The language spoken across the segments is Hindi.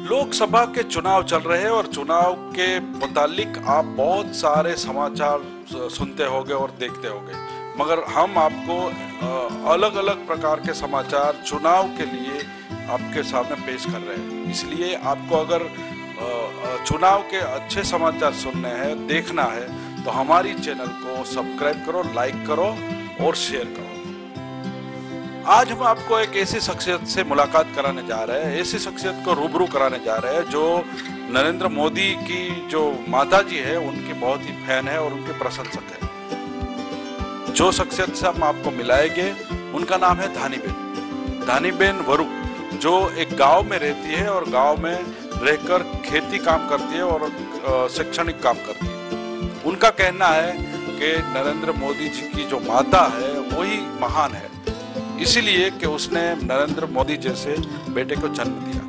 लोकसभा के चुनाव चल रहे हैं और चुनाव के मुतालिक आप बहुत सारे समाचार सुनते होंगे और देखते होंगे, मगर हम आपको अलग अलग प्रकार के समाचार चुनाव के लिए आपके सामने पेश कर रहे हैं। इसलिए आपको अगर चुनाव के अच्छे समाचार सुनने हैं, देखना है, तो हमारी चैनल को सब्सक्राइब करो, लाइक करो और शेयर करो। आज हम आपको एक ऐसी शख्सियत से मुलाकात कराने जा रहे हैं, ऐसी शख्सियत को रूबरू कराने जा रहे हैं जो नरेंद्र मोदी की जो माता जी है उनकी बहुत ही फैन है और उनके प्रशंसक है। जो शख्सियत से हम आपको मिलाएंगे उनका नाम है धानीबेन वरु, जो एक गांव में रहती है और गांव में रहकर खेती काम करती है और शैक्षणिक काम करती है। उनका कहना है कि नरेंद्र मोदी जी की जो माता है वही महान है, इसीलिए कि उसने नरेंद्र मोदी जैसे बेटे को जन्म दिया।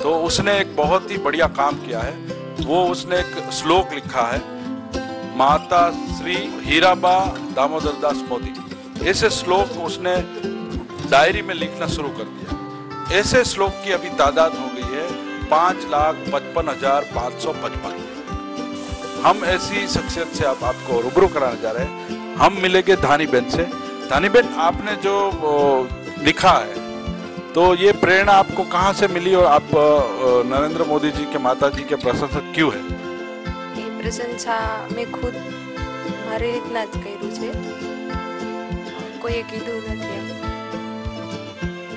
तो उसने एक बहुत ही बढ़िया काम किया है। वो उसने एक श्लोक लिखा है, माता श्री हीराबा दामोदर दास मोदी। ऐसे श्लोक उसने डायरी में लिखना शुरू कर दिया। ऐसे श्लोक की अभी तादाद हो गई है 5,55,555। हम ऐसी शख्सियत से आपको रूबरू कराने जा रहे हैं। हम मिलेंगे धानीबेन से। धानीबेन, आपने जो लिखा है, तो ये प्रेरणा आपको कहाँ से मिली और आप नरेंद्र मोदी जी के माता जी के प्रशंसक क्यों है? ये प्रशंसा मैं खुद मारी રીતના જ કર્યું છે, કોઈએ કીધું નથી,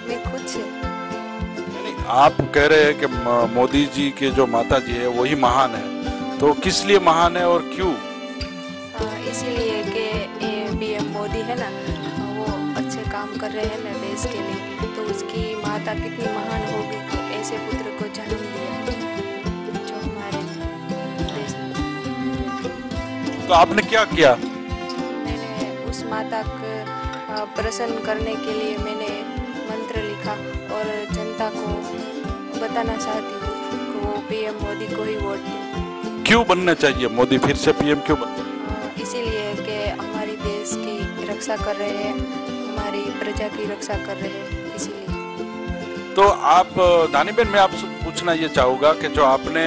मैं खुद से। आप कह रहे हैं कि मोदी जी के जो माता जी है वही महान है, तो किस लिए महान है और क्यों? इसीलिए कि पीएम मोदी है ना, वो अच्छे काम कर रहे हैं ना देश के लिए, तो उसकी माता कितनी महान होगी कि ऐसे पुत्र को जन्म दिया जो हमारे देश में। तो आपने क्या किया? मैंने उस माता को प्रसन्न करने के लिए मैंने मंत्र लिखा और जनता को बताना चाहती हूँ कि वो पीएम मोदी को ही वोट दें। क्यों बनना चाहिए मोदी, फिर से पीएम क्यों बनना? इसीलिए कि हमारी देश की रक्षा कर रहे हैं, हमारी प्रजा की रक्षा कर रहे हैं, इसीलिए। तो आप धानीबेन, मैं आपसे पूछना ये चाहूँगा कि जो आपने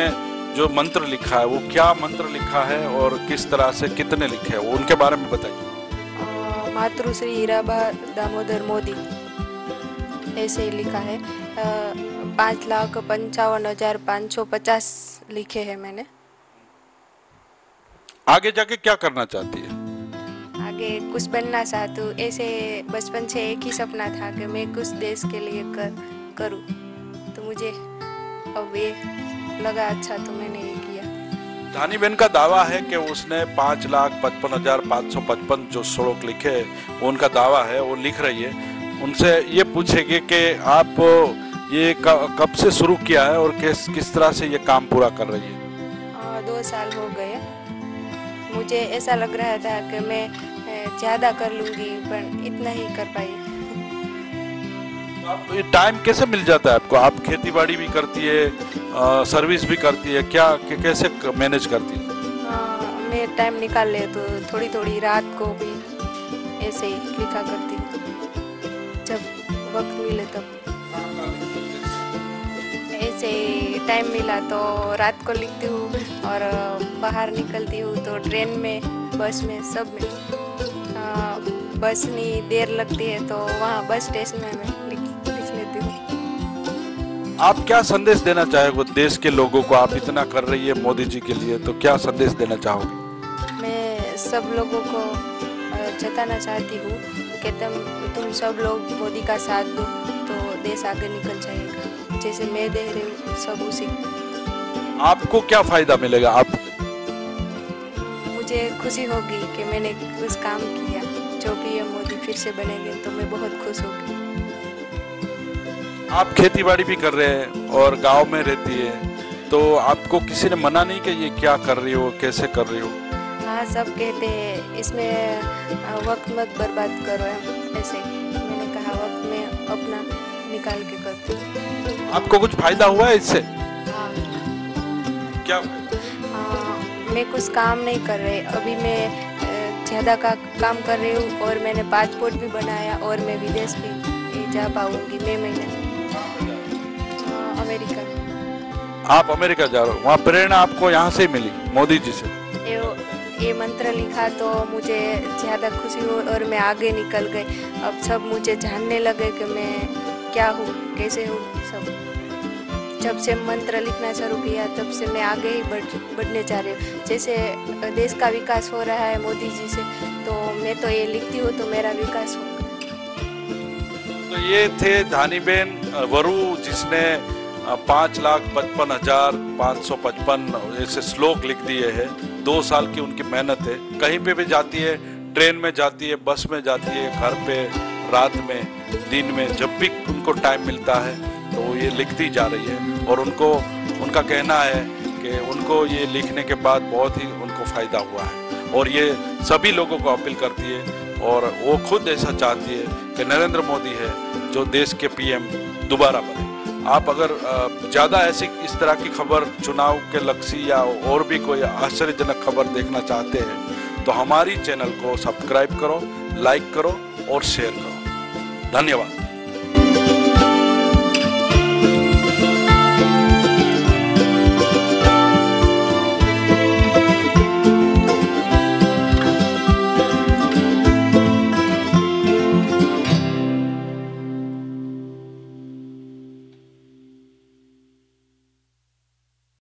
जो मंत्र लिखा है वो क्या मंत्र लिखा है और किस तरह से कितने लिखे हैं, वो उनके बारे में बताइए। मातृश्री हीराबा दामोदर मोदी ऐसे ही लिखा है। 5,55,550 लिखे हैं मैंने। आगे जाके क्या करना चाहती है? आगे कुछ बनना चाहती हूँ। ऐसे बचपन से एक ही सपना था कि मैं कुछ देश के लिए करूँ, तो मुझे अब ये लगा अच्छा, तो मैंने ये किया। धानीबेन का दावा है कि उसने 5,55,555 जो श्लोक लिखे, वो उनका दावा है, वो लिख रही है। उनसे ये पूछेंगे कि आप ये कब से शुरू किया है और किस तरह से ये काम पूरा कर रही है? 2 साल हो गए। मुझे ऐसा लग रहा था कि मैं ज़्यादा कर लूँगी, पर इतना ही कर पाई। आप ये टाइम कैसे मिल जाता है आपको? आप खेती बाड़ी भी करती है, सर्विस भी करती है, क्या कैसे मैनेज करती है? मैं टाइम निकाल ले तो थोड़ी थोड़ी रात को भी ऐसे ही लिखा करती हूँ, जब वक्त मिले तब। ऐसे टाइम मिला तो रात को लिखती हूँ और बाहर निकलती हूँ तो ट्रेन में, बस में, सब में। बस नहीं देर लगती है तो वहाँ बस स्टेशन में मैं लिख लेती हूँ। आप क्या संदेश देना चाहोगे देश के लोगों को? आप इतना कर रही है मोदी जी के लिए, तो क्या संदेश देना चाहोगे? मैं सब लोगों को जताना चाहती हूँ कि तुम सब लोग मोदी का साथ दो तो देश आगे निकल जाएगा। जैसे मैं दे रही हूँ सब उसी। आपको क्या फायदा मिलेगा? मुझे खुशी होगी कि मैंने कुछ काम किया। जो पीएम मोदी फिर से बनेंगे तो मैं बहुत खुश होगी। आप खेती बाड़ी भी कर रहे हैं और गांव में रहती है, तो आपको किसी ने मना नहीं कि ये क्या कर रही हो, कैसे कर रही हो? हाँ, सब कहते हैं इसमें वक्त मत बर्बाद करो, ऐसे। मैंने कहा वक्त में अपना निकाल के करती हूँ। आपको कुछ फायदा हुआ है इससे? हाँ। क्या? मैं कुछ काम नहीं कर रही अभी, मैं ज़्यादा का काम कर रही हूँ और मैंने पासपोर्ट भी बनाया और मैं विदेश भी जा पाऊँगी मई महीने, अमेरिका। आप अमेरिका जा रहे हो, वहाँ प्रेरणा आपको यहाँ से मिली, मोदी जी से? ये मंत्र लिखा तो मुझे ज़्यादा खुशी हुई और मैं आगे निकल गई। अब सब मुझे जानने लगे कि मैं क्या हूँ, कैसे हूँ। सब जब से मंत्र लिखना शुरू किया तब से मैं आगे ही बढ़ने जा रही हूँ। जैसे देश का विकास हो रहा है मोदी जी से, तो मैं तो ये लिखती हूँ तो मेरा विकास हो। तो ये थे धानीबेन वरु, जिसने 5,55,555 ऐसे श्लोक लिख दिए हैं। 2 साल की उनकी मेहनत है। कहीं पे भी जाती है, ट्रेन में जाती है, बस में जाती है, घर पे, रात में, दिन में, जब भी उनको टाइम मिलता है तो ये लिखती जा रही है। और उनका कहना है कि उनको ये लिखने के बाद बहुत ही उनको फायदा हुआ है, और ये सभी लोगों को अपील करती है। और वो खुद ऐसा चाहती है कि नरेंद्र मोदी है जो देश के पीएम दोबारा बने। आप अगर ज़्यादा ऐसी इस तरह की खबर, चुनाव के लक्ष्य या और भी कोई आश्चर्यजनक खबर देखना चाहते हैं तो हमारी चैनल को सब्सक्राइब करो, लाइक करो और शेयर करो। धन्यवाद।